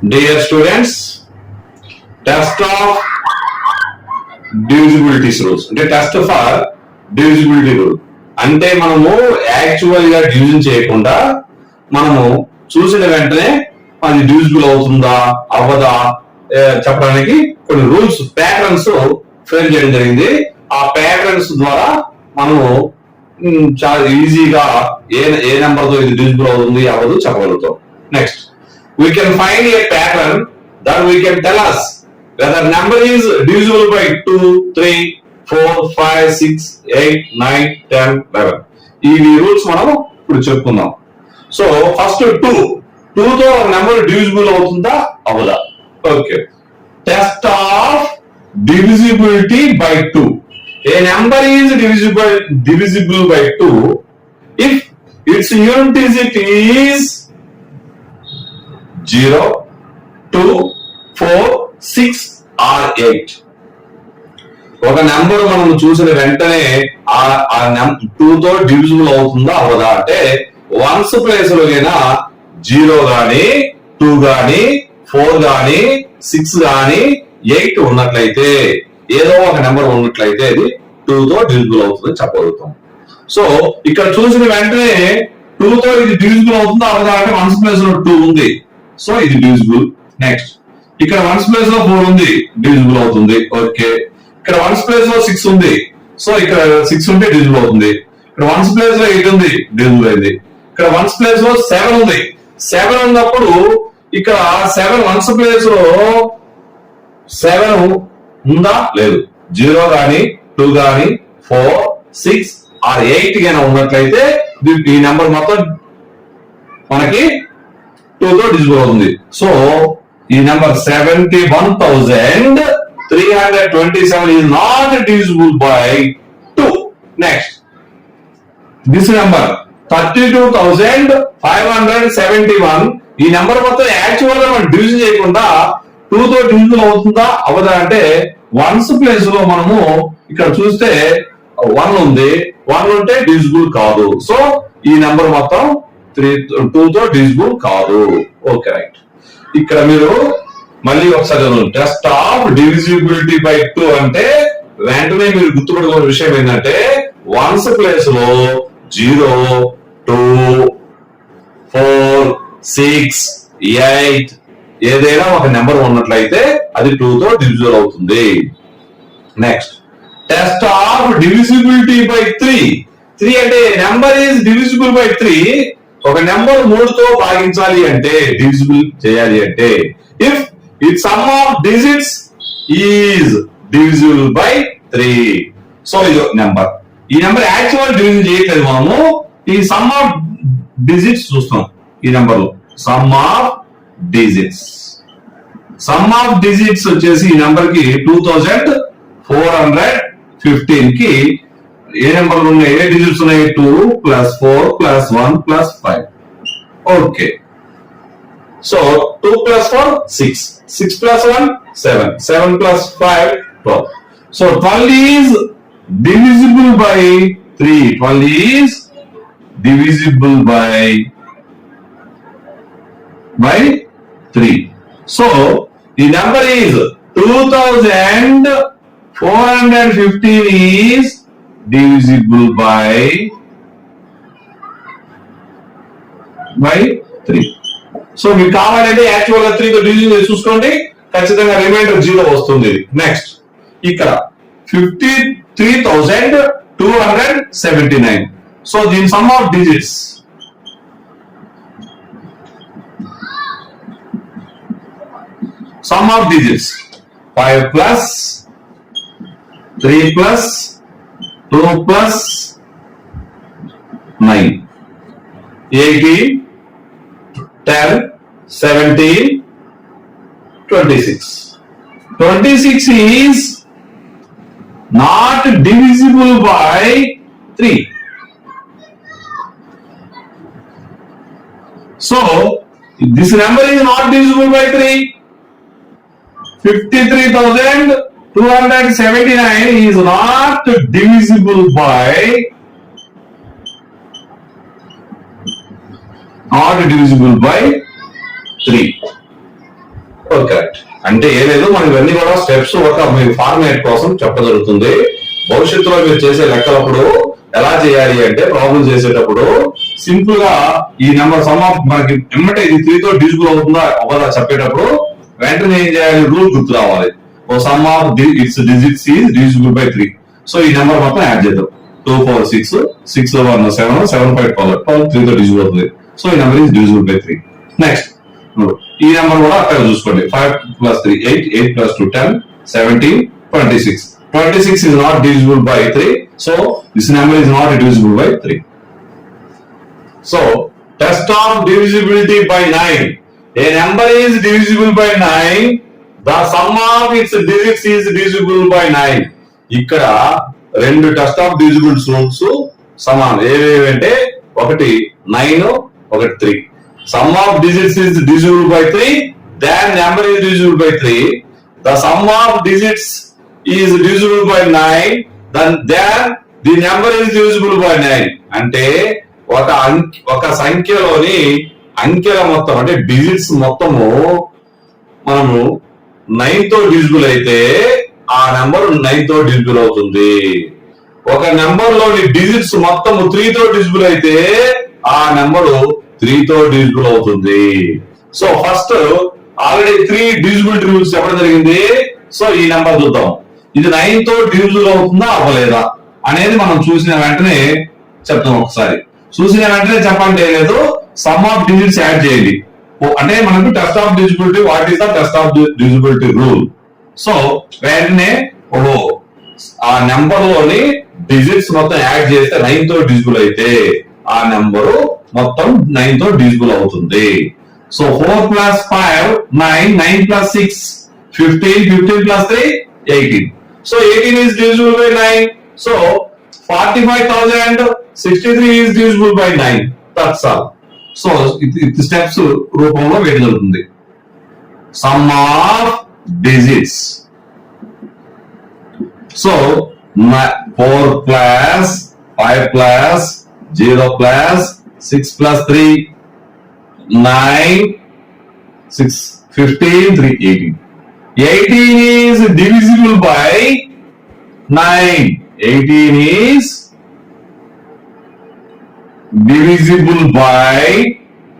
Dear students, test of divisibility rules. అంటే test for divisibility rule అంటే మనము actual గా డివిజన్ చేయకుండా మనము చూసిన వెంటనే అది డివిజిబుల్ అవుతుందా అవ్వదా చెప్పడానికి కొన్ని రూల్స్ ప్యాటర్న్స్ ఫ్రేమ్ చేయడం జరిగింది. ఆ ప్యాటర్న్స్ ద్వారా మనము చాలా ఈజీగా ఏ నెంబర్ తో ఇది డివిజిబుల్ అవుతుంది అవ్వదు చెప్పగలుగుతాం. Next we can find a pattern that we can tell us whether number is divisible by 2, 3, 4, 5, 6, 8, 9, 10, 11. ఈ రూల్స్ మనం ఇప్పుడు చెప్పుకుందాం. సో ఫస్ట్ 2 తో నెంబర్ డివిజిబుల్ అవుతుందా అవ్వదా? Okay, test of divisibility by 2. A number is divisible by 2 if its unit digit is 0, 2, 4, 6 or 8. ఒక number మనం చూసిన వెంటనే ఆ 2 తో డివిజిబుల్ అవుతుందా అవ్వదా అంటే వన్స్ ప్లేస్ లో 0 గాని 2 గాని 4 గాని 6 గాని 8 ఉన్నట్లయితే ఏదో ఒక నెంబర్ ఉన్నట్లయితే అది 2 తో డివిజిబుల్ అవుతుందని చెప్పగలుగుతాం. సో ఇక్కడ చూసిన వెంటనే 2 తో ఇది డివిజిబుల్ అవుతుందా అవ్వదా అంటే వన్స్ ప్లేస్ లో 2 ఉంది, సో ఇది డివిజిబుల్. నెక్స్ట్ ఇక్కడ వన్స్ ప్లేస్ లో 4 ఉంది, డివిజిబుల్ అవుతుంది. ఓకే, ఇక్కడ వన్స్ ప్లేస్ లో 6 ఉంది, సో ఇక్కడ 6 ఉంటే డివిజిబుల్ అవుతుంది. ఇక్కడ వన్స్ ప్లేస్ లో 8 ఉంది, డివిజిబుల్ అయింది. ఇక్కడ వన్స్ ప్లేస్ లో 7 ఉంది, 7 ఉన్నప్పుడు ఇక్కడ 7 వన్స్ ప్లేస్ లో 7 ఉందా లేదు, 0 గాని 2 గాని 4, 6 ఆర్ 8 గానీ ఉన్నట్లయితే ఈ నెంబర్ మొత్తం మనకి 2 తో డివిజిబుల్ అవుతుంది. సో ఈ number 71,327 is not divisible by 2. Next, this number 32,571 ఈ నెంబర్ మొత్తం యాక్చువల్ గా మనం డివిజన్ చేయకుండా 2 తో డివిజిబుల్ అవుతుందా అవ్వదా అంటే వన్స్ ప్లేస్ లో మనము ఇక్కడ చూస్తే 1 ఉంది, 1 ఉంటే డివిజిబుల్ కాదు. సో ఈ నెంబర్ మొత్తం 2 తో డివిజిబుల్ కాదు. Okay, right. ఇక్కడ మీరు మళ్ళీ ఒకసారి టెస్ట్ ఆఫ్ డివిజిబిలిటీ బై 2 అంటే వెంటనే మీరు గుర్తుపెట్టుకునే విషయం ఏంటంటే వన్స్ ప్లేస్ లో 0, 2, 4, 6, 8 ఏదైనా ఒక నెంబర్ ఉన్నట్లయితే అది 2 తో డివిజిబుల్ అవుతుంది. Next, test of divisibility by 3 అంటే నెంబర్ ఈజ్ డివిజిబుల్ బై 3. ఒక నెంబర్ 3 తో భాగించాలి అంటే డివిజిబుల్ చేయాలి అంటే if it some of digits is divisible by 3. So ఇది నెంబర్, ఈ నెంబర్ యాక్చువల్ డివిజన్ చేయట్లేదు, మనము ఈ సమ్ ఆఫ్ డిజిట్స్ చూస్తాం. ఈ నెంబర్ లో సమ్ ఆఫ్ డిజిట్స్ వచ్చేసి ఈ నెంబర్ కి 2415 కి ఏ నెంబర్లు ఉన్నాయి, ఏ డిజిట్స్ ఉన్నాయి, 2 + 4 + 1 + 5. Okay, so 2 + 4 6, 6 + 1 7, 7 + 5 12. So 12 is divisible by 3. 12 is divisible by 3. So the number is 2415 is divisible by 3. So మీకు కావాలంటే యాక్చువల్ గా 3 తో డివిజన్ చేసి చూసుకోండి, ఖచ్చితంగా రిమైండర్ 0 వస్తుంది. నెక్స్ట్, ఇక్కడ 53,279. సో దీని some of digits sum of digits 5 plus 3 plus 2 plus 9 18 10 17 26. 26 is not divisible by 3. So this number is not divisible by 3. 53,279 is not divisible by 3. Okay, అంటే ఏ లేదు, మనకి ఇవన్నీ కూడా స్టెప్స్ ఒక మీ ఫార్మేట్ కోసం చెప్పజరుగుతుంది. భవిష్యత్తులో మీరు చేసే లెక్కలప్పుడు ఎలా చేయాలి అంటే, ప్రాబ్లం చేసేటప్పుడు సింపుల్ గా ఈ నెంబర్ సమ్ ఆఫ్ మనకి ఎమ్మటే ఇది 3 తో డివిజిబుల్ అవుతుందా అవ్వదా చెప్పేటప్పుడు వెంటనే ఏం చేయాలి, రూల్ గుర్తు రావాలి. ఓ sum of its digits is divisible by 3. So ఈ నెంబర్ మొత్తం యాడ్ చేద్దాం. 2 4 6 6 1 7 7 5 12 12 3 తో డివిజిబుల్ అవుతుంది. సో ఈ number is divisible by 3. Next ఈ నెంబర్ కూడా అక్కడ చూసుకోండి. 5 + 3 8 8 + 2 10 17 26. 26 is not divisible by 3. So this number is not divisible by 3. So test of divisibility by 9. A number is divisible by 9. The sum of its digits is divisible by 9. ఇక్కడ రెండు test of divisibility rules సమానం. ఏవేవంటే ఒకటి 9, ఒకటి 3. Sum of digits is divisible by 3. Then number is divisible by 3. The sum of digits is divisible by 9. Then the number is divisible by 9. అంటే ఒక సంఖ్యలోని అంకెల మొత్తం అంటే డిజిట్స్ మొత్తము మనము 9 తో డివిజిబుల్ అయితే ఆ నెంబర్ 9 తో డివిజిబుల్ అవుతుంది. ఒక నెంబర్ లోని డిజిట్స్ మొత్తం 3 తో డివిజిబుల్ అయితే ఆ నెంబరు 3 తో డివిజిబుల్ అవుతుంది. So first already 3 divisibility rules చెప్పడం జరిగింది. సో ఈ నెంబర్ చూద్దాం, ఇది 9 తో డివిజిబుల్ అవుతుందా అవ్వలేదా అనేది మనం చూసిన వెంటనే చెప్తాం. ఒకసారి చూసిన వెంటనే చెప్పండి, లేదు సమ్ ఆఫ్ డిజిట్స్ యాడ్ చేయండి. అంటే మనకు test of divisibility, what is the test of divisibility rule. So వెంటనే ఆ నెంబర్ లోని డిజిట్స్ మొత్తం యాడ్ చేస్తే 9 తో డివిజిబుల్ అయితే ఆ నెంబరు మొత్తం 9 తో డివిజిబుల్ అవుతుంది. So 4 + 5 9, 9 + 6 15, 15 + 3 18. So 18 is divisible by 9. So 45,063 is divisible by 9. That's all. So it steps రూపంలో వేయడం జరుగుతుంది. Sum of digits. So 4 + 5 + 0 + 6 + 3 9 6 15 3 18. 18 is divisible by 9. 18 is divisible by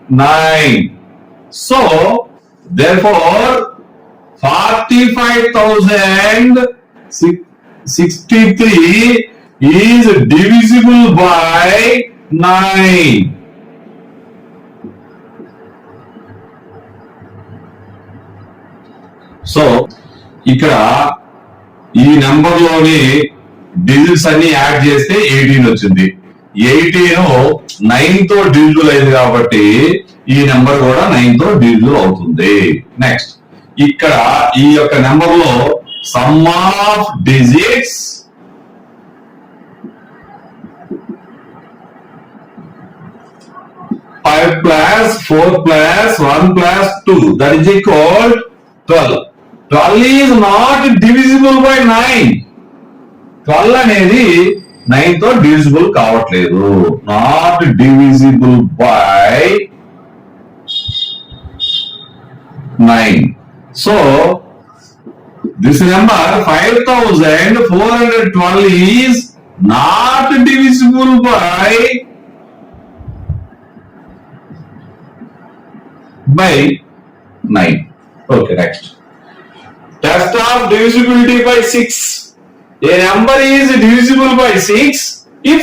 9. So therefore 45,063 is divisible by 9. So ఇక్కడ ఈ number లోని digits అన్ని add చేస్తే 18 వచ్చింది. 18 9 తో డివిజిబుల్ అయింది కాబట్టి ఈ నెంబర్ కూడా 9 తో డివిజిబుల్ అవుతుంది. నెక్స్ట్ ఇక్కడ ఈ యొక్క నెంబర్ లో some of digits five plus 4 plus 1 plus 2, that is equal 12. 12 is not divisible by 9. 12 అనేది 9 తో డివిజిబుల్ కావట్లేదు. Not divisible by 9. So this number 5412 is not divisible by 9. Okay, next. Test of divisibility by 6. A number is divisible by 6 if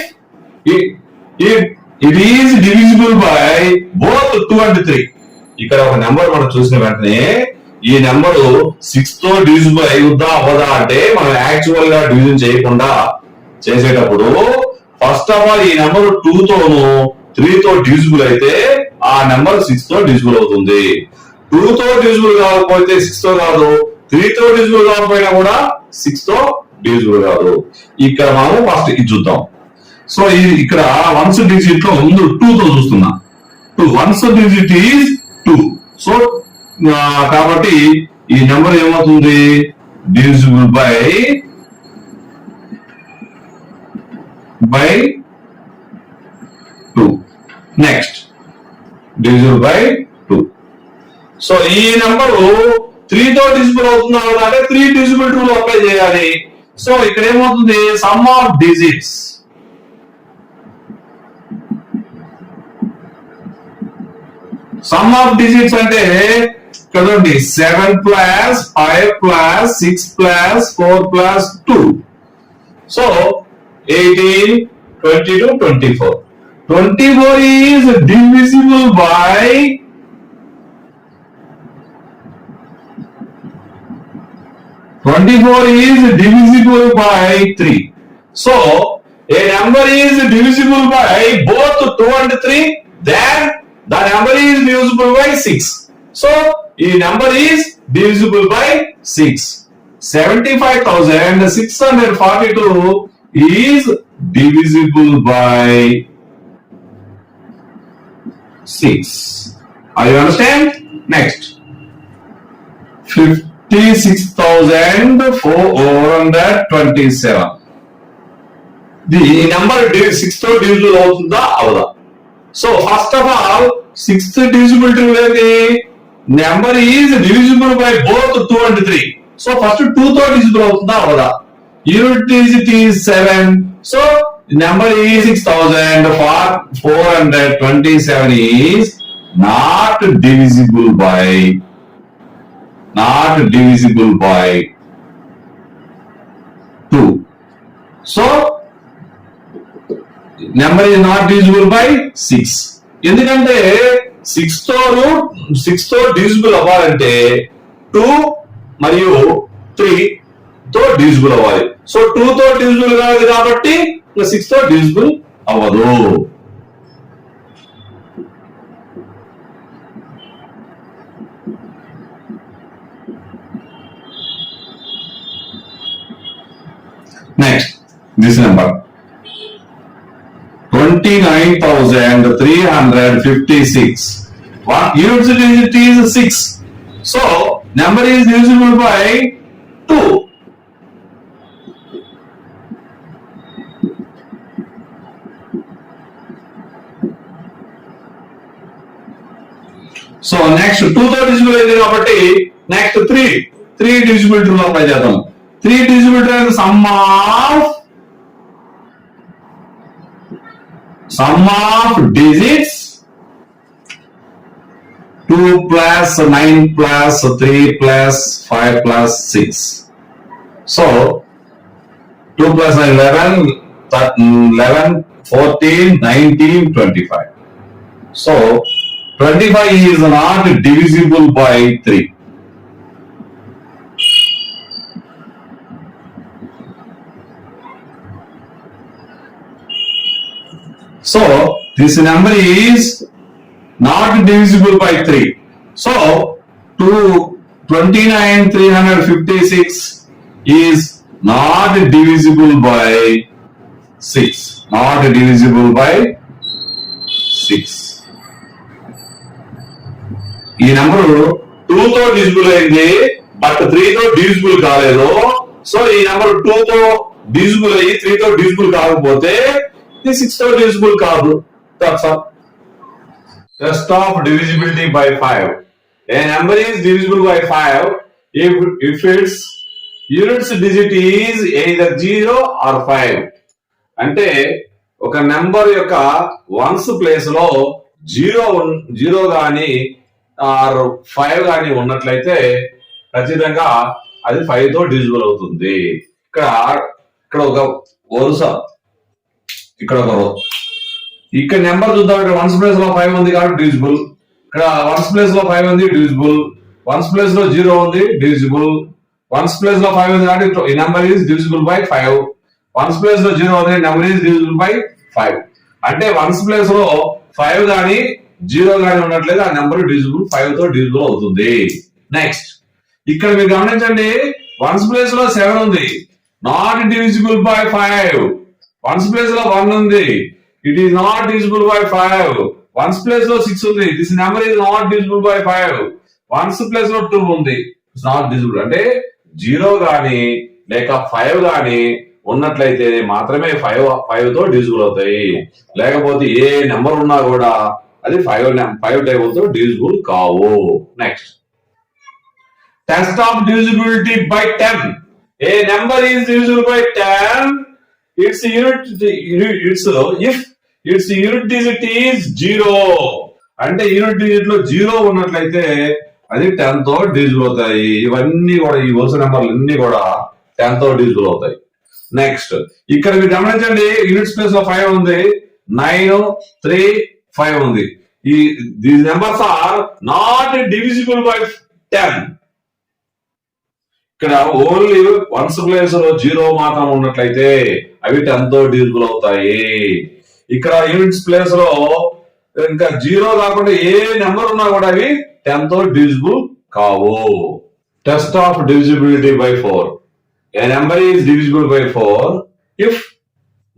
it is divisible by both 2 and 3. ఇక్కడ ఒక number మనం చూసిన వెంటనే ఈ number 6 తో divisible అవుద్దా అవ్వదా అంటే మనం యాక్చువల్ గా డివిజన్ చేయకుండా చేసేటప్పుడు ఫస్ట్ ఆఫ్ ఆల్ ఈ నెంబర్ 2 తోను 3 తో డివిజిబుల్ అయితే ఆ నెంబర్ 6 తో డివిజిబుల్ అవుతుంది. 2 తో డివిజిబుల్ కాకపోతే 6 తో కాదు, 3 తో డివిజిబుల్ కాకపోయినా కూడా 6 తో డివిజిబుల్ కాదు. ఇక్కడ మనం ఫస్ట్ ఇది చూద్దాం. సో ఇది ఇక్కడ వన్స్ డిజిట్ లో ముందు 2 తో చూస్తున్నా. 2 వన్స్ డిజిట్ ఈజ్ 2. సో కాబట్టి ఈ నెంబర్ ఏమవుతుంది, divisible by 2. Next divisible by 2. So ఈ నెంబరు 3 తో డివిజిబుల్ అవుతుందా అంటే 3 డివిజిబుల్ రూల్ అప్లై చేయాలి. సో ఇక్కడ ఏమవుతుంది, సమ్ ఆఫ్ డిజిట్స్ అంటే కదండి 7 plus 5 plus 6 plus 4 plus 2. So 18, 22, 24. 24 is divisible by 3. So a number is divisible by both 2 and 3, then the number is divisible by 6. So a number is divisible by 6. 75,642 is divisible by 6. Are you understand? Next, 56,427. The number 6 తో divisible అవుతుందా అవదా? So first of all, 6th divisibility అనేది number is divisible by both 2 and 3. So first 2 తో divisible అవుతుందా అవదా? Unit digit is 7. So the number is 6,427 is not divisible by 2. So number is not divisible by 6. ఎందుకంటే 6 తో divisible అవ్వాలంటే 2 మరియు 3 తో divisible అవ్వాలి. So 2 తో divisible కాదు కాబట్టి 6 తో divisible అవ్వదు. Next, this number 29,356. Unit digit is 6. So number is divisible by 2. So next 2 తో divisible అయింది కాబట్టి నెక్స్ట్ 3 divisibility రూల్ అప్లై చేద్దాం. 3 divisibility అనేది sum of digits 2 plus 9 plus 3 plus 5 plus 6. So 2 plus 9 11 14 19 25. So 25 is not divisible by 3. So this number is not divisible by 3. So 29,356 is not divisible by 6. Not divisible by 6. ఈ number 2 తో divisible అయింది but 3 తో divisible కాలేదు. So ఈ number 2 తో divisible అయ్యి 3 తో divisible కాకపోతే 6 తో divisible కాదు. That's all. Test of divisibility by 5. A number is divisible by 5 if its units digit is either 0 or 5. అంటే ఒక నెంబర్ యొక్క వన్స్ ప్లేస్ లో 0 గాని ఆర్ 5 గాని ఉన్నట్లయితే ఖచ్చితంగా అది 5 తో divisible అవుతుంది. ఇక్కడ ఒక వరుస, ఇక్కడ ఒక రో, ఇక్కడ నెంబర్ చూద్దాం. ఇక్కడ వన్స్ ప్లేస్ లో 5 ఉంది కాబట్టి డివిజిబుల్. ఇక్కడ వన్స్ ప్లేస్ లో 5 ఉంది డివిజిబుల్. వన్స్ ప్లేస్ లో 0 ఉంది డివిజిబుల్. వన్స్ ప్లేస్ లో 5 ఉంది కాబట్టి ఈ number is divisible by 5. Ones place లో 0 ఉంది, నెంబర్ ఈజ్ divisible by 5. అంటే వన్స్ ప్లేస్ లో 5 గాని 0 గాని ఉన్నట్లయితే ఆ నెంబర్ divisible 5 తో divisible అవుతుంది. నెక్స్ట్, ఇక్కడ మీరు గమనించండి, వన్స్ ప్లేస్ లో 7 ఉంది, not divisible by 5. Ones place లో 1 ఉంది, it is not divisible by 5. Ones place లో 6 ఉంది, this number is not divisible by 5. Ones place లో 2 ఉంది, ఇట్స్ నాట్ divisible. అంటే 0 గాని లేక 5 గాని ఉన్నట్లయితే మాత్రమే 5 తో divisible అవుతాయి. లేకపోతే ఏ నెంబర్ ఉన్నా కూడా అది 5 టేబుల్ తో divisible కావు. Next, Test of divisibility by 10. A number is divisible by 10. Its if its unit digit is 0. అంటే యూనిట్ డిజిట్ లో 0 ఉన్నట్లయితే అది 10 తో డివిజిబుల్ అవుతాయి. ఇవన్నీ కూడా ఈ వరుస నెంబర్లు అన్ని కూడా 10 తో డివిజిబుల్ అవుతాయి. నెక్స్ట్ ఇక్కడ మీరు గమనించండి, యూనిట్ ప్లేస్ లో 5 ఉంది, 9, 3, 5 ఉంది. These numbers are not divisible by 10. ఇక్కడ ఓన్లీ వన్స్ ప్లేస్ లో 0 మాత్రం ఉన్నట్లయితే అవి 10 తో డివిజిబుల్ అవుతాయి. ఇక్కడ యూనిట్స్ ప్లేస్ లో ఇంకా 0 కాకుండా ఏ నెంబర్ ఉన్నా కూడా అవి 10 తో డివిజిబుల్ కావు. Test of divisibility by 4. A number is divisible by 4 if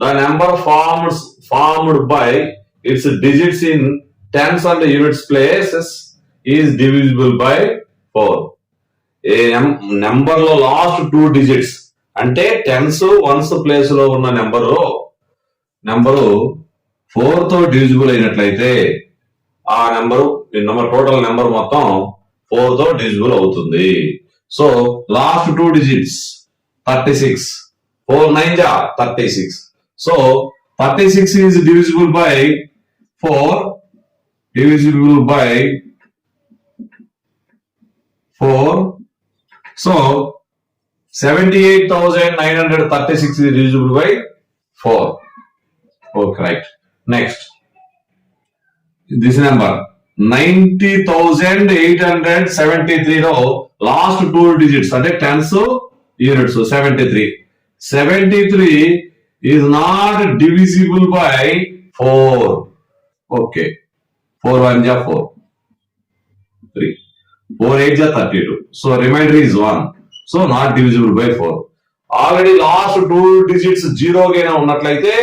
the number formed by its digits in tens and units places is divisible by 4. A number లో లాస్ట్ 2 digits అంటే టెన్స్ వన్స్ ప్లేస్ లో ఉన్న number 4 తో divisible అయినట్లయితే ఆ number total number మొత్తం 4 తో divisible అవుతుంది. So last 2 digits 36, 4 9 36. So 36 is divisible by 4, divisible by 4. So 78,936 is divisible by 4. Okay, right. Next, this number 90,873 లో లాస్ట్ 2 digits అంటే tense units, so 73. 73 is not divisible by 4. Okay. 4 1 ja 4. 3. 4 8 ja 32. So remainder is 1. So not divisible by 4. Already last 2 digits 0 gaina ఉన్నట్లయితే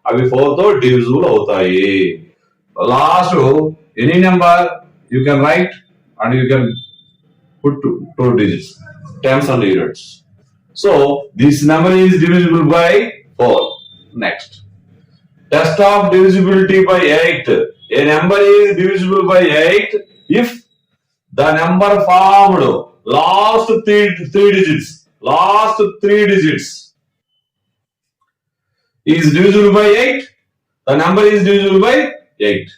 అవి 4 తో divisible అవుతాయి. Last any number you can write and you can put 2 digits, tens and units. So this number is divisible by 4. Next, test of divisibility by 8. A number is divisible by 8 if the number formed last three digits is divisible by 8. The number is divisible by 8.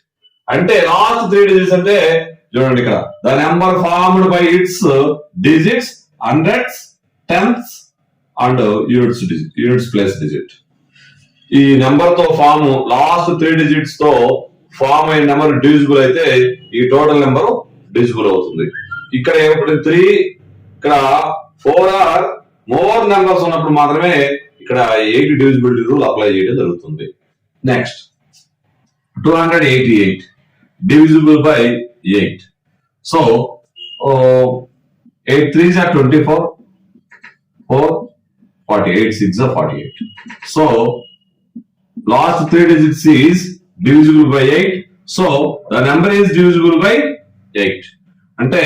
అంటే last 3 digits అంటే చూడండి ఇక్కడ the number formed by its digits, hundreds, tenths and units place digit. ఈ number తో form last 3 digits తో form అయిన number divisible అయితే ఈ టోటల్ నెంబర్ డివిజిబుల్ అవుతుంది. ఇక్కడ ఇప్పుడు 3, ఇక్కడ 4 ఆర్ మోర్ నెంబర్స్ ఉన్నప్పుడు మాత్రమే ఇక్కడ 8 డివిజిబిలిటీ రూల్ అప్లై చేయడం జరుగుతుంది. Next 288 divisible by 8. So 8 3s are 24, 4 48, 6 are 48. So last 3 digits is divisible by 8. So the number is divisible by 8. Ante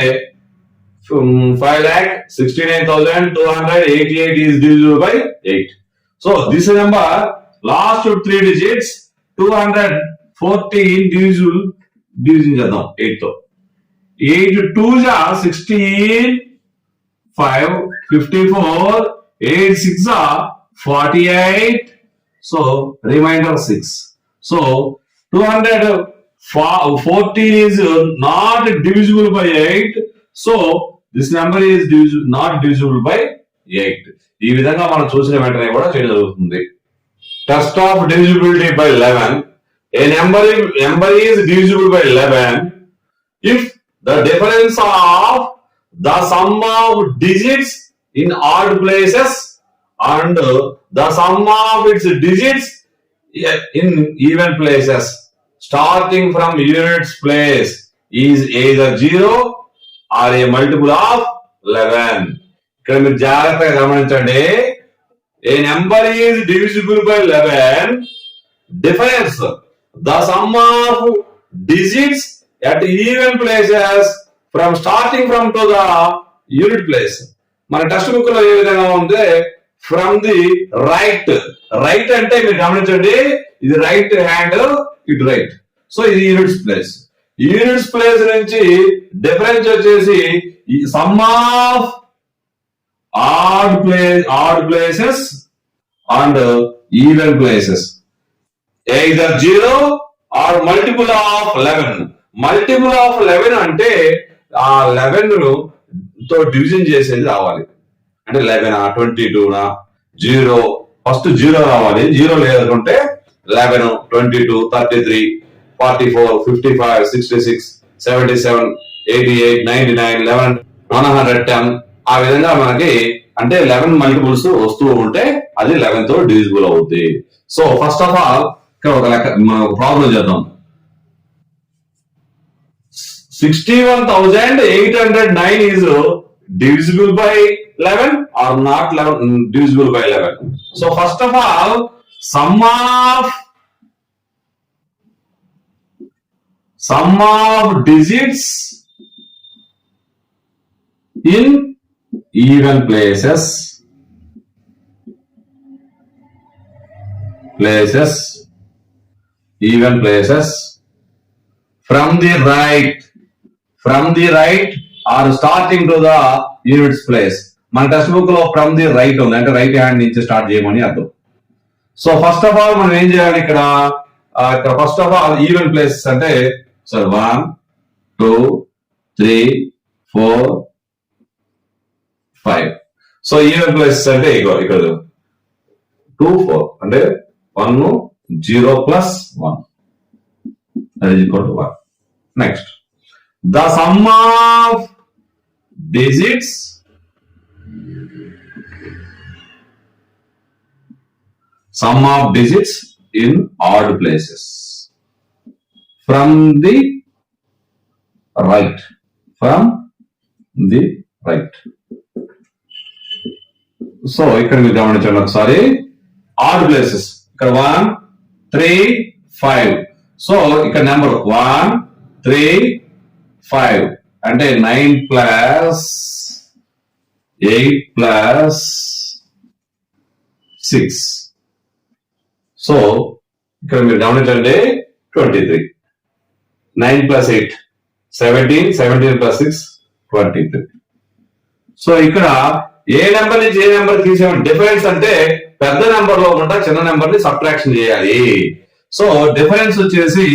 5,69,288 is divisible by 8. So this number last 3 digits 214 division చేద్దాం 8 తో. 8 2s are 16, 5 54, 8 6 are 48. So remainder 6. So 214 is not divisible by 8. So this number is not divisible by 8. ఈ విధంగా మనం చూసిన వెంటనే కూడా చేయడం జరుగుతుంది. Test of divisibility by 11. A number is divisible by 11 if the difference of the sum of digits in odd places and the sum of its digits in even places starting from units place is either 0 or a multiple of 11. ఇక్కడ మీరు జాగ్రత్తగా గమనించండి. A number is divisible by 11 difference the sum of digits at even places from starting from to the unit place. మన text book లో ఏ విధంగా ఉంది, from the right అంటే మీరు గమనించండి, ఇది రైట్ హ్యాండ్, ఇటు రైట్. సో ఇది యూనిట్స్ ప్లేస్. యూనిట్స్ ప్లేస్ నుంచి డిఫరెన్స్ వచ్చేసి some of odd places and even places either 0 or multiple of 11. Multiple of 11 అంటే ఆ 11 తో డివిజన్ చేసేది రావాలి. అంటే 11 22 0 ఫస్ట్ 0 రావాలి. 0 లేదంటే 11 22 33 44 55 66 77 88 99 11 110 ఆ విధంగా మనకి అంటే 11 మల్టిపుల్స్ వస్తూ ఉంటే అది 11 తో డివిజిబుల్ అవుతుంది. సో ఫస్ట్ ఆఫ్ ఆల్ ఇక్కడ ఒక లెక్క మనం ఒక ప్రాబ్లం చేద్దాం. 61,809 is divisible by 11 or not 11 divisible by 11. So first of all, sum of digits in even places from the right or starting to the units place. మన text book లో from the right ఉంది అంటే right hand నుంచి start చేయమని అర్థం. So first of all మనం ఏం చేయాలి ఇక్కడ first of all even places అంటే 1 2 3 4 5. సో ఈవెన్ ప్లేసెస్ అంటే ఇక్కడ 2 4 అంటే 1 0 plus 1 that is equal to 1. Next, the sum of digits in odd places from the right. So ఇక్కడ మీరు గమనించండి ఒకసారి ఆడ్ ప్లేసెస్ ఇక్కడ 1 3 5. సో ఇక్కడ నెంబర్ 1 3 5 అంటే 9 plus 8 plus 6. సో ఇక్కడ మీరు గమనించండి 23 9 plus 8 17 plus 6 23. సో ఇక్కడ ఏ నెంబర్ నుంచి ఏ నెంబర్ తీసేమని డిఫరెన్స్ అంటే పెద్ద నెంబర్ లో కూడా చిన్న నెంబర్ ని సబ్ట్రాక్షన్ చేయాలి. సో డిఫరెన్స్ వచ్చేసి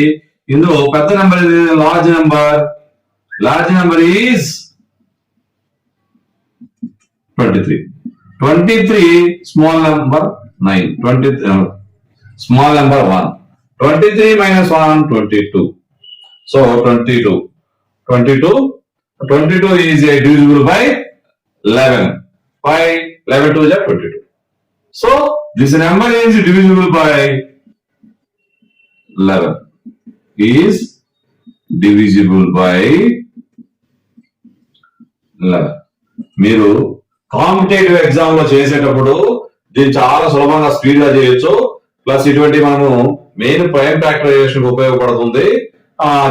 ఇందులో పెద్ద number large number is 23 small number 9 small number 1 23 minus 1 22. So 22 is divisible by 11. 11 2 is 22. So this number is divisible by 11. Is divisible by 11. మీరు కాంపిటేటివ్ ఎగ్జామ్ లో చేసేటప్పుడు దీన్ని చాలా సులభంగా స్పీడ్ గా చేయొచ్చు. ప్లస్ ఇటువంటి మనము మెయిన్ ప్రైమ్ ఫ్యాక్టరైజేషన్ ఉపయోగపడుతుంది.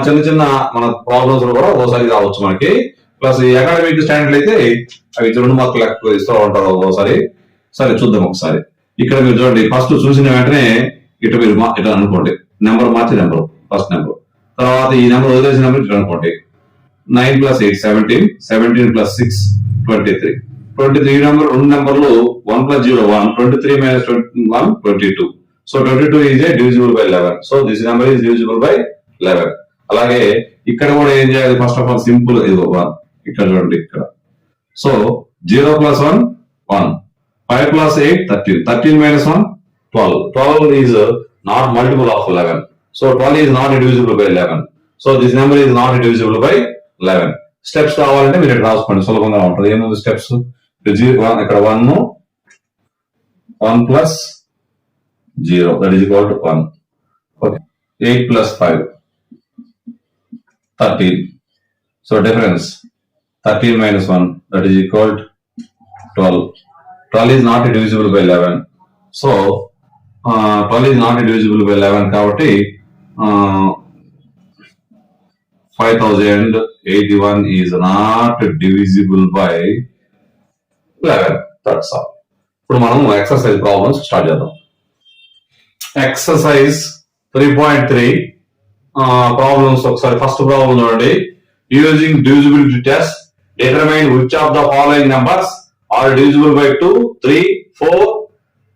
చిన్న చిన్న మన ప్రాబ్లమ్స్ కూడా ఒకసారి రావచ్చు మనకి. ప్లస్ ఈ అకాడమిక్ స్టాండర్డ్ అయితే అవి 2 మార్కులు లెక్క ఇస్తూ ఉంటారు ఒకసారి. సరే చూద్దాం ఒకసారి. ఇక్కడ మీరు చూడండి ఫస్ట్ చూసిన వెంటనే ఇటు మీరు ఇట్లా అనుకోండి నెంబర్ మార్చి నెంబర్ ఫస్ట్ నెంబర్ తర్వాత ఈ నెంబర్ వదిలేసిన నెంబర్ ఇట్లా అనుకోండి 9 plus 8 17 plus 6 23 నెంబర్ 2 నెంబర్లు 1 plus 0 1 23 minus 1 22. So 22 is divisible by 11. So this number is divisible by 11. అలాగే ఇక్కడ కూడా ఏం చేయాలి ఫస్ట్ ఆఫ్ ఆల్ సింపుల్ ఇది 1 ఇక్కడ చూడండి ఇక్కడ. So 0 plus 1 1 5 plus 8 13 minus 1 12 is not multiple of 11. So 12 is not divisible by 11. So this number is not divisible by 11. Steps కావాలంటే మీరు ఇక్కడ రాసుకోండి సులభంగా ఉంటుంది. ఏముంది స్టెప్స్ ఇక్కడ 1 plus 0 that is equal to 1. Okay. 8 plus 5 13. So difference 13 minus 1 that is equal to 12. 12 is not divisible by 11. So 12 is not divisible by 11 కాబట్టి 5081 is not divisible by 11. That's all. ఇప్పుడు మనం ఎక్సర్సైజ్ ప్రాబ్లమ్స్ స్టార్ట్ చేద్దాం. Exercise 3.3 problems ఒకసారి first problem చూడండి. Using divisibility test determine which of the following numbers are divisible by 2, 3, 4,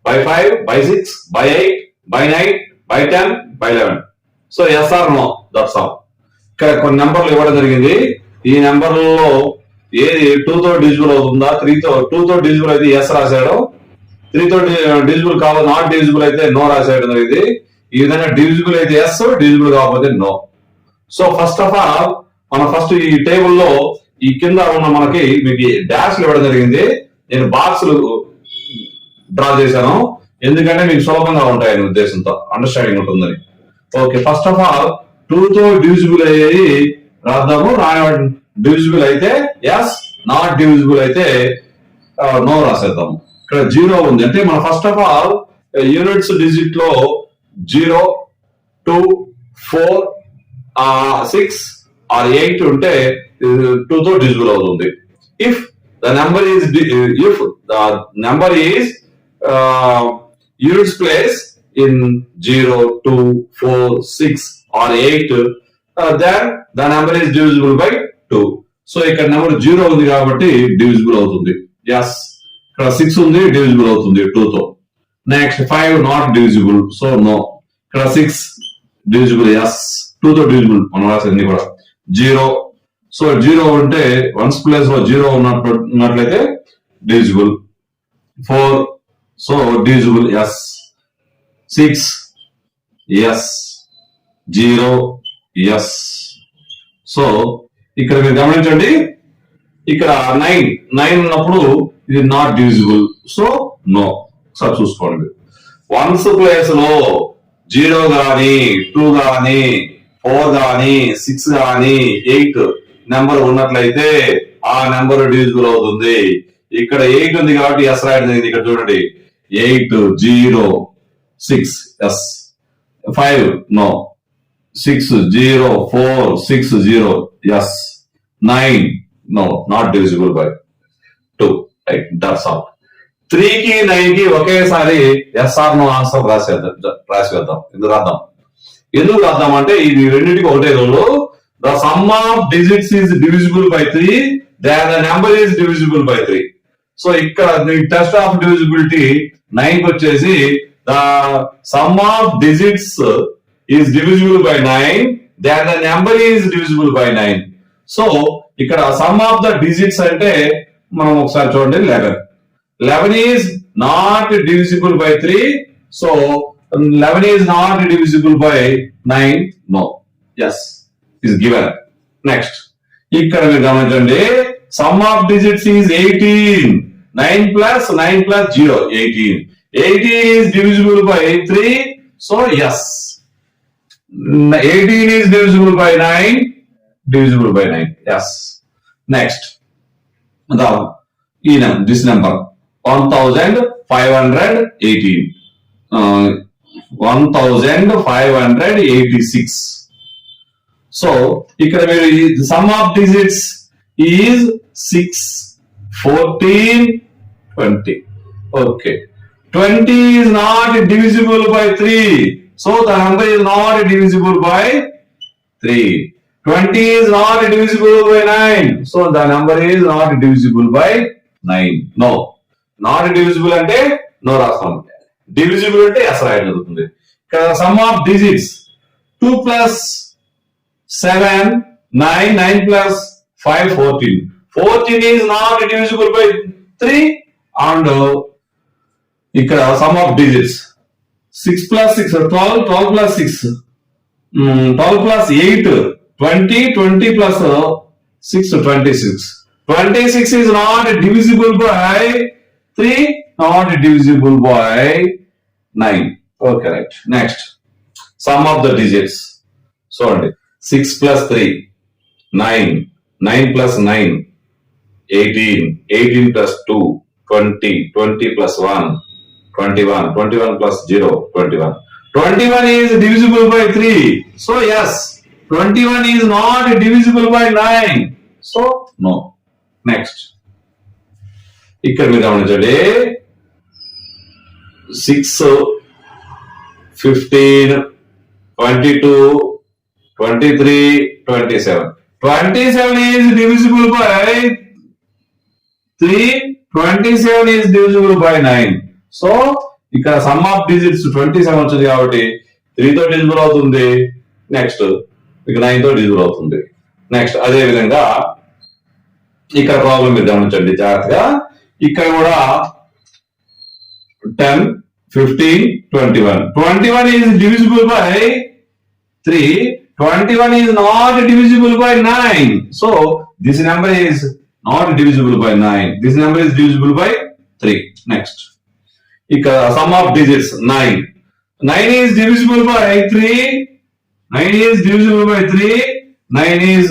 by 5, by 6, by 8, by 9, by 10, by 11. So yes or no, that's all. ఇక్కడ కొన్ని నెంబర్లు ఇవ్వడం జరిగింది. ఈ నెంబర్లలో ఏది 2 తో డివిజిబుల్ అవుతుందా, 2 తో డివిజిబుల్ అయితే ఎస్ రాశాడు, 3 తో డివిజిబుల్ కావాలి నాట్ డివిజిబుల్ అయితే నో రాశాడు జరిగింది. ఈ విధంగా డివిజిబుల్ అయితే ఎస్, డివిజిబుల్ కాకపోతే no. So first of all మనం ఫస్ట్ ఈ టేబుల్లో ఈ కింద ఉన్న మనకి మీకు డాష్లు ఇవ్వడం జరిగింది. నేను బాక్సులు డ్రా చేశాను ఎందుకంటే మీకు సులభంగా ఉంటాయని ఉద్దేశంతో, అండర్స్టాండింగ్ ఉంటుందని. ఓకే, ఫస్ట్ ఆఫ్ ఆల్ 2 తో డివిజిబుల్ అయ్యేది రాద్దాము. డివిజిబుల్ అయితే ఎస్, నాట్ డివిజిబుల్ అయితే నో రాసేద్దాము. ఇక్కడ 0 ఉంది అంటే మన first of all units digit లో 0, 2, 4, 6 or 8 ఉంటే 2 తో డివిజిబుల్ అవుతుంది. If the number is units place in 0, 2, 4, 6 or 8, then the number is divisible by 2. So ఇక్కడ నెంబర్ 0 ఉంది కాబట్టి డివిజిబుల్ అవుతుంది. ఎస్, ఇక్కడ 6 ఉంది డివిజిబుల్ అవుతుంది 2 తో. Next 5 not divisible, so no. ఇక్కడ 6 డివిజిబుల్, ఎస్, 2 తో డివిజిబుల్ మనం రాసేది కూడా. 0, సో 0 ఉంటే 1's ప్లేస్ లో 0 ఉన్నట్లయితే divisible. 4, so divisible, yes. 6, yes. 0, yes. So ఇక్కడ మీరు గమనించండి, ఇక్కడ 9 ఉన్నప్పుడు ఇది నాట్ డివిజిబుల్, సో నో. ఒకసారి చూసుకోండి. 1's ప్లేస్ లో 0 గాని, 2 గాని, 4 గాని, 6 గాని, 8 నెంబర్ ఉన్నట్లయితే ఆ నెంబర్ డివిజిబుల్ అవుతుంది. ఇక్కడ 8 ఉంది కాబట్టి ఎస్ రాయడం జరిగింది. ఇక్కడ చూడండి 8, 0, 6, yes. 5 no. 6, 0, 4, 6, 0, yes. 9 no, not divisible by 2. Right, that's all. 3 కి 9 కి ఒకేసారి ఎస్ ఆర్ నో ఆన్సర్ రాసివేద్దాం. ఎందుకు రాద్దాం అంటే ఇది రెండింటికి ఒకటే rule. The sum of digits is divisible by 3, then the number is divisible by 3. So ఇక్కడ the test of divisibility 9 వచ్చేసి the sum of digits is divisible by 9, then the number is divisible by 9. So ఇక్కడ sum of the digits అంటే మనం ఒకసారి చూడండి 11. 11 is not divisible by 3, so 11 is not divisible by 9, no. Yes, is given. Next, ఇక్కడ మీరు గమనించండి, sum of digits is 18. 9 plus 0, 18. 18 is divisible by 3, so yes. 18 is divisible by 9, divisible by 9, yes. Next, this number 1518. 1586. So ఇక్కడ మీరు sum of digits is 6, 14, 20. Okay, 20 is not divisible by 3, so the number is not divisible by 3. 20 is not divisible by 9, so the number is not divisible by 9. No, not divisible అంటే no రాస్తాం, divisible అంటే yes రాయడం జరుగుతుంది. ఇక్కడ sum of digits 2 plus 7, 9, 9 plus 5, 14. 14 is not divisible by 3, and ఇక్కడ sum of digits 6 plus 6, 12, 12 plus 6, 12 plus 8, 20, 20 plus 6, 26. 26 is not divisible by 3, not divisible by 9. Okay, right. Next, sum of the digits. Sorry. 6 plus 3, 9, 9 plus 9, 18, 18 plus 2, 20, 20 plus 1, 21, 21 plus 0, 21. 21 is divisible by 3, so yes. 21 is not divisible by 9, so no. Next, ఇక్కడ మీరు గమనించండి, 6, 15, 22, 23, 27. 27 is divisible by 3. 27 is divisible by 9. So ఇక్కడ some of digits 27 వచ్చింది కాబట్టి 3 తో divisible అవుతుంది. Next ఇక 9 తో డివిజిబుల్ అవుతుంది. నెక్స్ట్ అదే విధంగా ఇక్కడ ప్రాబ్లం మీరు గమనించండి జాగ్రత్తగా. ఇక్కడ కూడా 10, 15, 21. 21 is divisible by 3. 21 is not divisible by 9. So this number is not divisible by 9. This number is divisible by 3. Next. Sum of digits 9. 9 is divisible by 3. 9 is divisible by 3. 9 is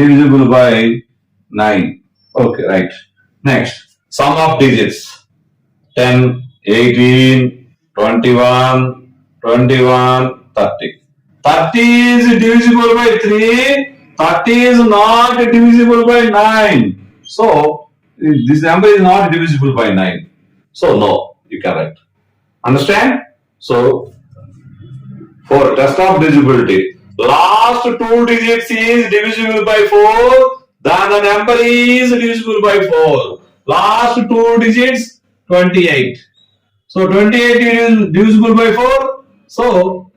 divisible by 9. Okay, right. Next. Sum of digits 10, 18, 21, 21, 30. 30 is divisible by 3. 30 is not divisible by 9. So, this number is not divisible by 9. So, no, you can write. Understand? So, for test of divisibility, last 2 digits is divisible by 4, then the number is divisible by 4. Last 2 digits, 28. So, 28 is divisible by 4. So,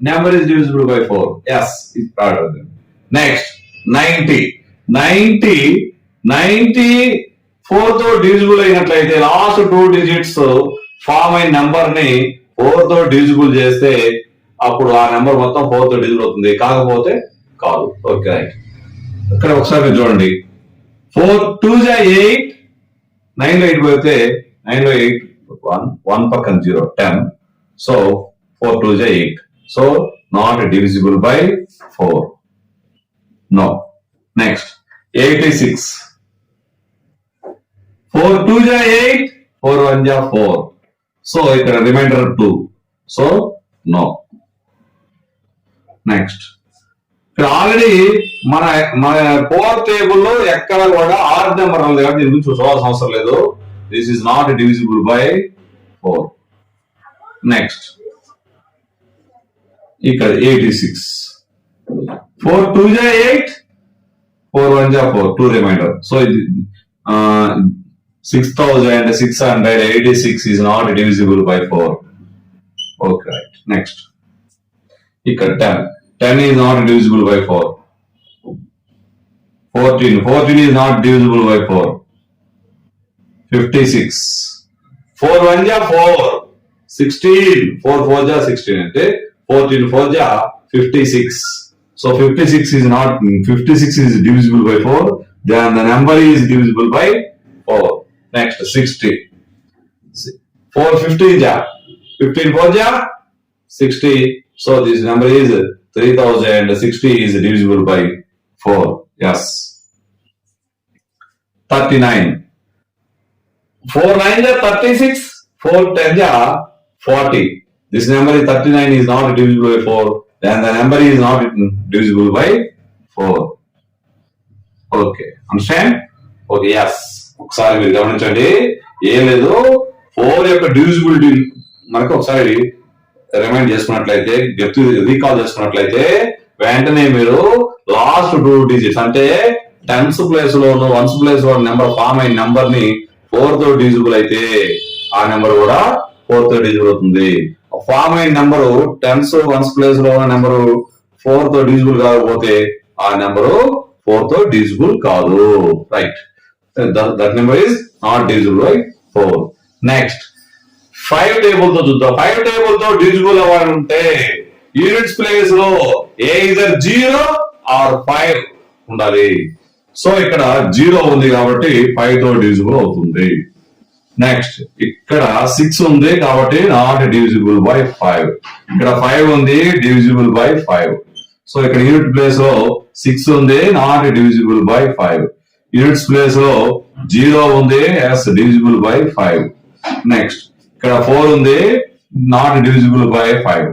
number is divisible by 4. Yes, it's part of them. Next, 90. 90 4 తో divisible అయినట్లయితే last 2 digits form అయిన number ని 4 తో divisible చేస్తే అప్పుడు ఆ number మొత్తం 4 తో డివిజిబుల్ అవుతుంది. కాకపోతే కాదు. Okay right. ఇక్కడ ఒకసారి చూడండి. 4 2 8. 9 లో 8 పోతే 9 లో 8 1 పక్కన 0 10. So 4 2 8. So not divisible by 4. No. Next 86. 4 2 8. 4 1 4. So ఇక్కడ remainder 2. So no. Next. ఇక్కడ ఆల్రెడీ మన కోర్ టేబుల్లో ఎక్కడ కూడా ఆర్ నెంబర్ ఉంది కాబట్టి దీని గురించి చూడాల్సిన అవసరం లేదు. This is not divisible by 4. Next ఇక్కడ 86. 4 2 8. 4 1 4. 2 remainder. So 6686 is not divisible by 4. Okay, right. Next. ఇక్కడ 10. 10 is not divisible by 4. 14 is not divisible by 4. 56. 4 1 4. 16. 4 4 16 అంటే 14 4 56. So 56 is not 56 is divisible by 4. Then the number is divisible by 4. Next 60. 4 15 15 4 60. So this number is 3060 is divisible by 4. Yes. 39. 4 9 36. 4 10 40. This number is 39 is not divisible by 4. Then the number is not divisible by 4. Okay. Understand? Okay. Yes. ఒకసారి మీరు గమనించండి. ఏం లేదు 4 యొక్క divisibility మనకు ఒకసారి remind చేసుకున్నట్లయితే recall చేసుకున్నట్లయితే వెంటనే మీరు లాస్ట్ 2 డిజిట్స్ అంటే 10th ప్లేస్ లోను 1st ప్లేస్ లో నెంబర్ ఫామ్ అయిన నెంబర్ ని 4 తో డివిజిబుల్ అయితే ఆ నెంబర్ కూడా 4 తో డివిజిబుల్ అవుతుంది. ఫామ్ అయిన నెంబరు 10th 1st ప్లేస్ లో ఉన్న నెంబరు 4 తో డివిజిబుల్ కాకపోతే ఆ నెంబరు 4 తో డివిజిబుల్ కాదు. Right. That number is not divisible by 4. Next 5 table తో చూద్దాం. 5 టేబుల్ తో డివిజిబుల్ అవ్వాలంటే యూనిట్స్ ప్లేస్ లో either 0 or 5 ఉండాలి. సో ఇక్కడ 0 ఉంది కాబట్టి 5 తో డివిజిబుల్ అవుతుంది. నెక్స్ట్ ఇక్కడ 6 ఉంది కాబట్టి నాట్ డివిజిబుల్ బై 5. ఇక్కడ 5 ఉంది డివిజిబుల్ బై 5. సో ఇక్కడ యూనిట్ ప్లేస్ లో 6 ఉంది not divisible by 5. Units place లో 0 ఉంది ఎస్ డివిజిబుల్ బై 5. నెక్స్ట్ ఇక్కడ 4 ఉంది నాట్ డివిజిబుల్ బై 5.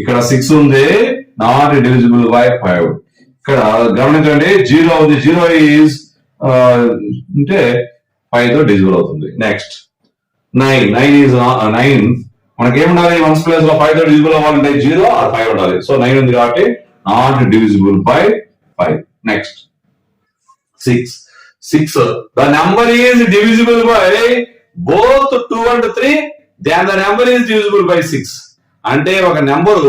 ఇక్కడ 6 ఉంది నాట్ డివిజిబుల్ బై 5. ఇక్కడ గమనించండి 0 ఉంది. 0 ఈజ్ అంటే 5 తో డివిజిబుల్ అవుతుంది. నెక్స్ట్ 9 ఈజ్ 9 మనకి ఏముండాలి 1st ప్లేస్ లో 5 తో డివిజిబుల్ అవ్వాలంటే 0 or 5 ఉండాలి. సో 9 ఉంది కాబట్టి not divisible by 5. Next, 6. 6. The number is divisible by both 2 and 3, then the number is divisible by 6. అంటే ఒక నెంబరు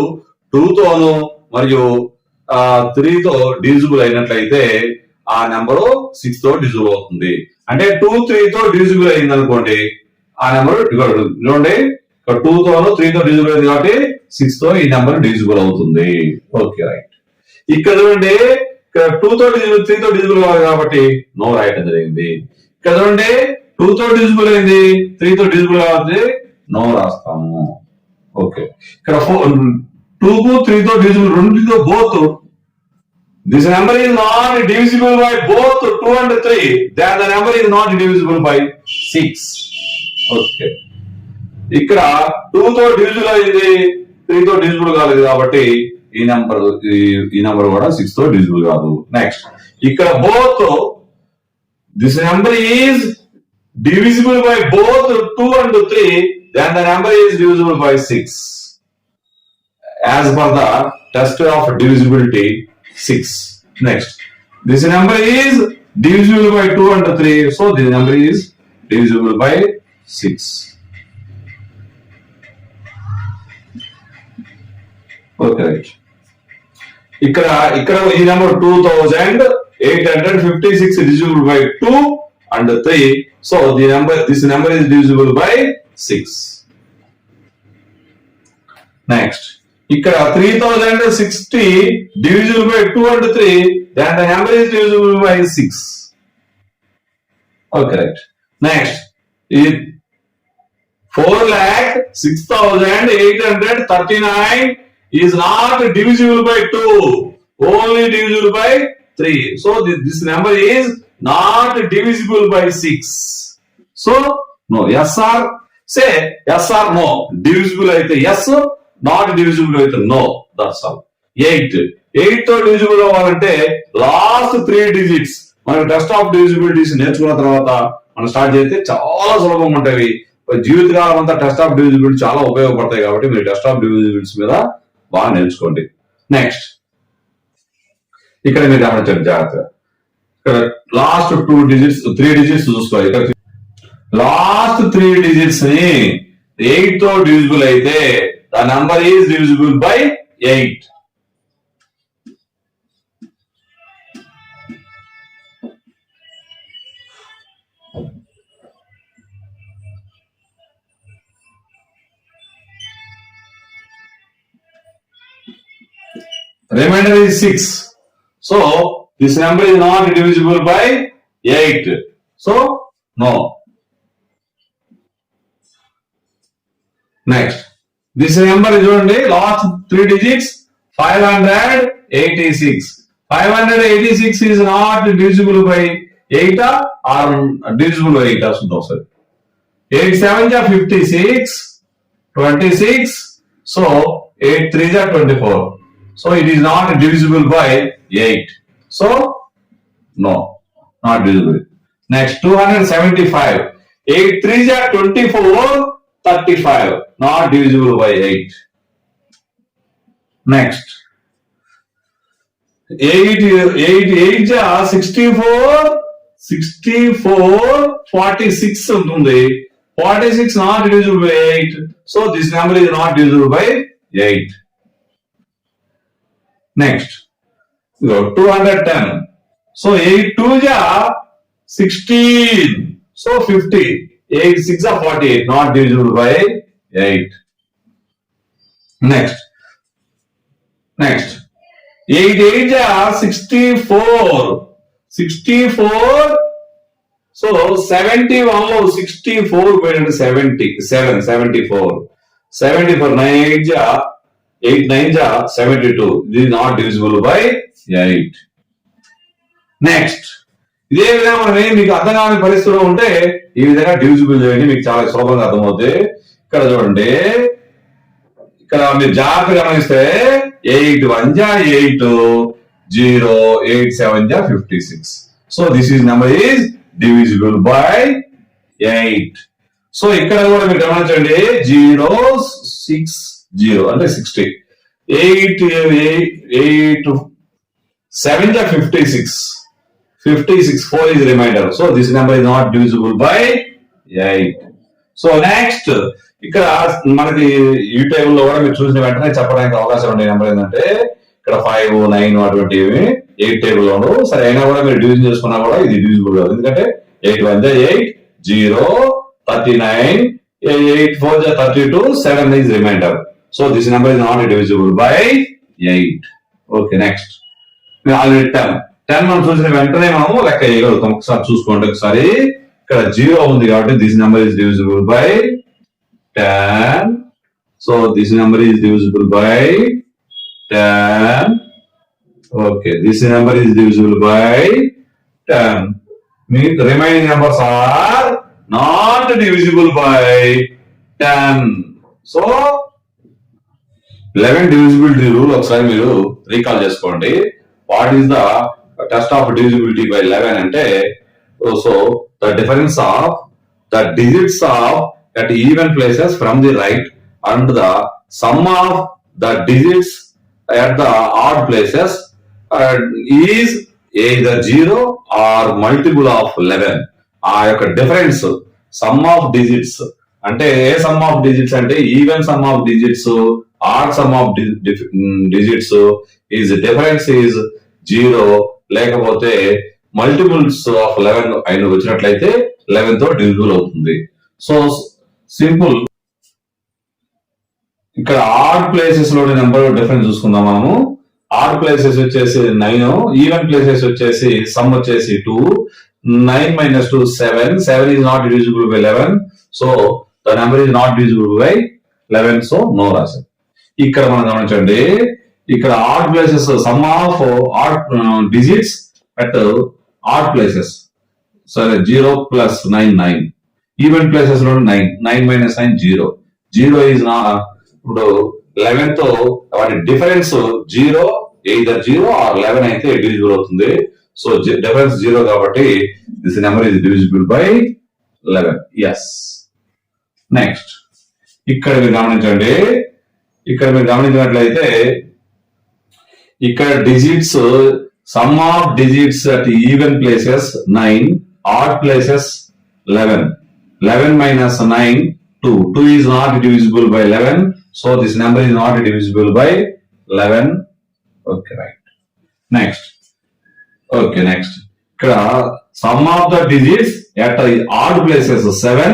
2 తోను మరియు 3 తో డివిజిబుల్ అయినట్లయితే ఆ నెంబరు 6 తో డివిజిబుల్ అవుతుంది. అంటే 2 3 తో డివిజిబుల్ అయింది అనుకోండి, ఆ నెంబర్ చూడండి 2 తోను 3 తో డివిజిబుల్ అయింది కాబట్టి 6 తో ఈ నెంబర్ డివిజిబుల్ అవుతుంది. Okay, right. ఇక్కడ చూడండి 2 తో 3 తో డివిజిబుల్ కావాలి కాబట్టి నో రాయటం జరిగింది. ఇక్కడ చూడండి 2 తో డివిజిబుల్ అయింది, 3 తో డివిజిబుల్ కాబట్టి నో రాస్తాము. ఓకే, ఇక్కడ 2 కు 3 తో డివిజిబుల్, రెండుతో both. This number is not divisible by both 2 and 3. Then the number is not divisible by 6. Okay. ఇక్కడ 2 తో డివిజిబుల్ అయింది, 3 తో డివిజిబుల్ కాలేదు కాబట్టి ఈ నెంబర్ కూడా 6 తో డివిజిబుల్ కాదు. నెక్స్ట్, ఇక్కడ both this number is divisible by both 2 and 3, then the number is divisible by 6. As per the test of divisibility, 6. Next, this number is divisible by 2 and 3, so this number is divisible by 6. Okay, right. ఇక్కడ ఈ number 2856 divisible by 2 and 3, so this number is divisible by 6. Next, ఇక్కడ 3060 divisible by 2 and 3, then the number is divisible by 6. Okay, right. Next, 4,06,839 is not divisible by 2, only divisible by 3. So this number is not divisible by 6. So no, yes or say yes or no. Divisible అయితే yes, not divisible అయితే no. That's all. 8 తో divisible అవ్వాలంటే last 3 digits మనం test of డివిజిబిలిటీస్ నేర్చుకున్న తర్వాత మనం start చేస్తే చాలా సులభంగా ఉంటాయి. జీవితకాలం అంతా టెస్ట్ ఆఫ్ డివిజిబిలిటీ చాలా ఉపయోగపడతాయి కాబట్టి మీరు టెస్ట్ ఆఫ్ డివిజిబిలిటీస్ మీద బాగా నేర్చుకోండి. నెక్స్ట్, ఇక్కడ మీరు గమనించండి జాగ్రత్తగా. ఇక్కడ లాస్ట్ 3 digits చూసుకోవాలి. ఇక్కడ లాస్ట్ 3 digits ని 8 తో డివిజిబుల్ అయితే the number is divisible by 8. Remainder is 6. So this number is not divisible by 8. So no. Next, this number is only last 3 digits 586. 586 is not divisible by 8 or divisible by 8 also. 8 7 are 56, 26. So 8 3 are 24. So it is not divisible by 8. So no, not divisible. Next, 275. 8 3 are 24, 35. Not divisible by 8. Next, 8 are 64, 46 ఉంటుంది. 46 not divisible by 8. So this number is not divisible by 8. Next, 210. So 8 2s are 16. So 50. 8 6 are 48. Not divisible by 8. Next, 8 8s are 64. 64. So 71 లో 64 పోయినట్టు 74. 74 9 8s are 8 9s are 72. This is not divisible by 8. Next, ఇదే విధంగా మనం మీకు అర్థం కాని పరిస్థితిలో ఉంటే ఈ విధంగా డివిజిబుల్ చేయండి, మీకు చాలా సులభంగా అర్థమవుతుంది. ఇక్కడ చూడండి, ఇక్కడ మీరు జాగ్రత్తగా గమనిస్తే 8 1 8, 0 8 7 56. So this is number is divisible by 8. So ఇక్కడ కూడా మీరు గమనించండి 0 6 0 అంటే 60. 8, 7 are 56. 56, 4 is remainder. So this number is not divisible by 8. So next ఇక్కడ మనకి ఈ టేబుల్ లో కూడా మీరు చూసిన వెంటనే చెప్పడానికి అవకాశం ఉండే నెంబర్ ఏంటంటే ఇక్కడ 5, 9 అటువంటివి 8 టేబుల్ లో ఉండవు. సరే అయినా కూడా మీరు డివిజన్ చేసుకున్నా కూడా ఇది డివిజిబుల్ కాదు. ఎందుకంటే 8 1 8, 0, 39, 8 4 32, 7 is remainder. So this number is not divisible by 8. Okay, next. Already 10 మనం చూసిన వెంటనే మనము లెక్క చేయగలుగుతాం. ఒకసారి చూసుకోండి. ఒకసారి ఇక్కడ 0 ఉంది కాబట్టి this number is divisible by 10. So this number is divisible by 10. Okay, this number is divisible by 10. The remaining numbers are not divisible by 10. So 11 divisibility rule ఒకసారి మీరు రీకాల్ చేసుకోండి. What is the test of divisibility by 11 అంటే so the difference of the digits of at even places from the right and the sum of the digits at the odd places is either 0 or multiple of 11. ఆ యొక్క difference some of digits అంటే ఏ some of digits అంటే even some of digits add some of digits is difference is 0 లేకపోతే multiples of 11 అయిన వచ్చినట్లయితే 11 తో divisible అవుతుంది. So simple. ఇక్కడ ఆడ్ ప్లేసెస్ లోని నెంబర్ డిఫరెన్స్ చూసుకుందాం మనము. ఆడ్ ప్లేసెస్ వచ్చేసి 9, ఈవెన్ ప్లేసెస్ వచ్చేసి సమ్ వచ్చేసి 2, 9 minus 2 7, 7 is not divisible by 11, so the number is not divisible by 11, so no రాశాం. ఇక్కడ మనం గమనించండి, ఇక్కడ odd places some of odd digits at odd places. సరే 0 plus 9 9, ఈవెన్ ప్లేసెస్ లో 9, 9 minus 9 0, 0 is not. ఇప్పుడు 11 తో వాటి డిఫరెన్స్ 0, either 0 or 11 అయితే డివిజిబుల్ అవుతుంది. సో డిఫరెన్స్ 0 కాబట్టి this number is divisible by 11. Yes. Next ఇక్కడ మీరు గమనించండి, ఇక్కడ మీరు గమనించినట్లయితే ఇక్కడ digits sum of digits at even places 9, odd places 11, 11 minus 9 2, 2 is not divisible by 11, so this number is not divisible by 11. Okay, right. Next. Okay, next. Here, sum of the digits at odd places 7,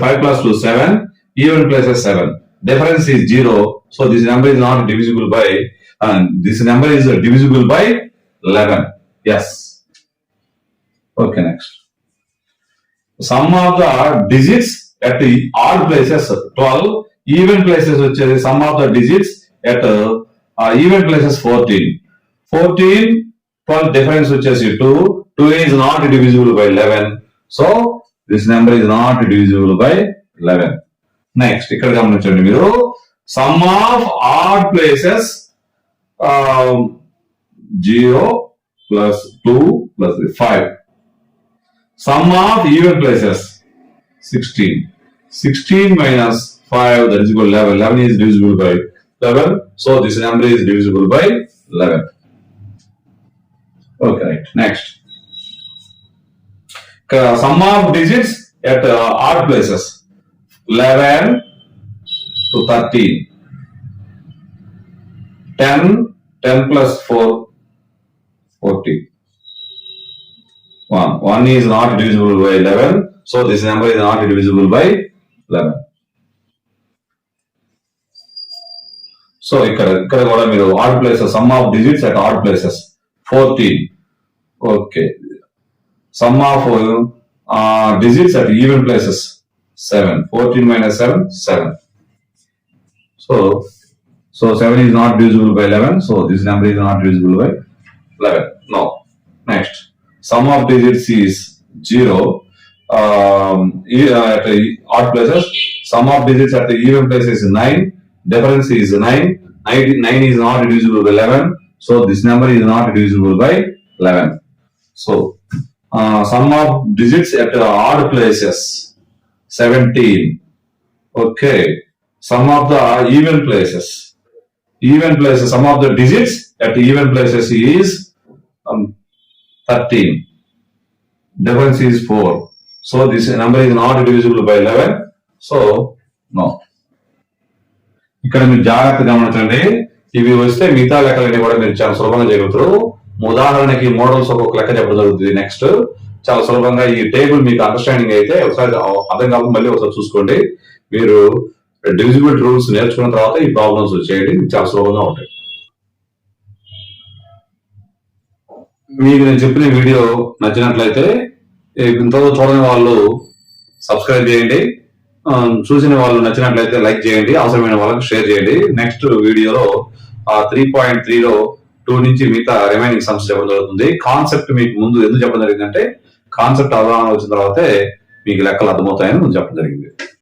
5 plus 2 7, even places 7. Difference is 0, so this number is not divisible by, this number is divisible by 11. Yes. Okay, next. Sum of the digits at the odd places 12, even places which is sum of the digits at even places 14. 14, 12 difference which is 2, 2 is not divisible by 11, so this number is not divisible by 11. Next, ఇక్కడ గమనించండి మీరు, sum of odd places 0 plus 2 plus 5. Sum of even places 16. 16 minus 5, that is equal to 11. 11 is divisible by 11. So this number is divisible by 11. Okay, right. Next. Sum of digits at odd places 11 to 13. 10, 10 plus 4, 40. 1 is not divisible by 11, so this number is not divisible by 11. So ఇక్కడ కూడా మీరు odd places some of digits at odd places 14. Okay, some of digits at even places 7, 14 minus 7 7. So 7 is not divisible by 11, so this number is not divisible by 11. No. Next, sum of digits is 0 at odd places. Sum of digits at the even places is 9. Difference is 9. 9 is not divisible by 11. So this number is not divisible by 11. So sum of digits at odd places 17. Okay. Sum of the even places even places, sum of the digits at even places is 13. Difference is 4. So this number is not divisible by 11. So no. ఇక్కడ మీరు జాగ్రత్తగా గమనించండి. ఇవి వస్తే మిగతా లెక్కలన్నీ కూడా మీరు చాలా సులభంగా చేయగలుగుతారు. ఉదాహరణకి మోడల్స్ ఒక్కొక్క లెక్క చెప్పడం జరుగుతుంది. నెక్స్ట్ చాలా సులభంగా ఈ టేబుల్ మీకు అండర్స్టాండింగ్ అయితే ఒకసారి అర్థం కాకుండా మళ్ళీ ఒకసారి చూసుకోండి. మీరు డివిజిబిలిటీ రూల్స్ నేర్చుకున్న తర్వాత ఈ ప్రాబ్లమ్స్ చేయండి, చాలా సులభంగా ఉంటాయి. మీకు నేను చెప్పిన వీడియో నచ్చినట్లయితే ఇంతవరకు చూడని వాళ్ళు సబ్స్క్రైబ్ చేయండి, చూసిన వాళ్ళు నచ్చినట్లయితే లైక్ చేయండి, అవసరమైన వాళ్ళకి షేర్ చేయండి. నెక్స్ట్ వీడియోలో 3.3లో 2 నుంచి మిగతా రిమైనింగ్ సమ్స్ చెప్పడం జరుగుతుంది. కాన్సెప్ట్ మీకు ముందు ఎందుకు చెప్పడం జరిగిందంటే కాన్సెప్ట్ అవగాహన వచ్చిన తర్వాతే మీకు లెక్కలు అర్థమవుతాయని చెప్పడం జరిగింది.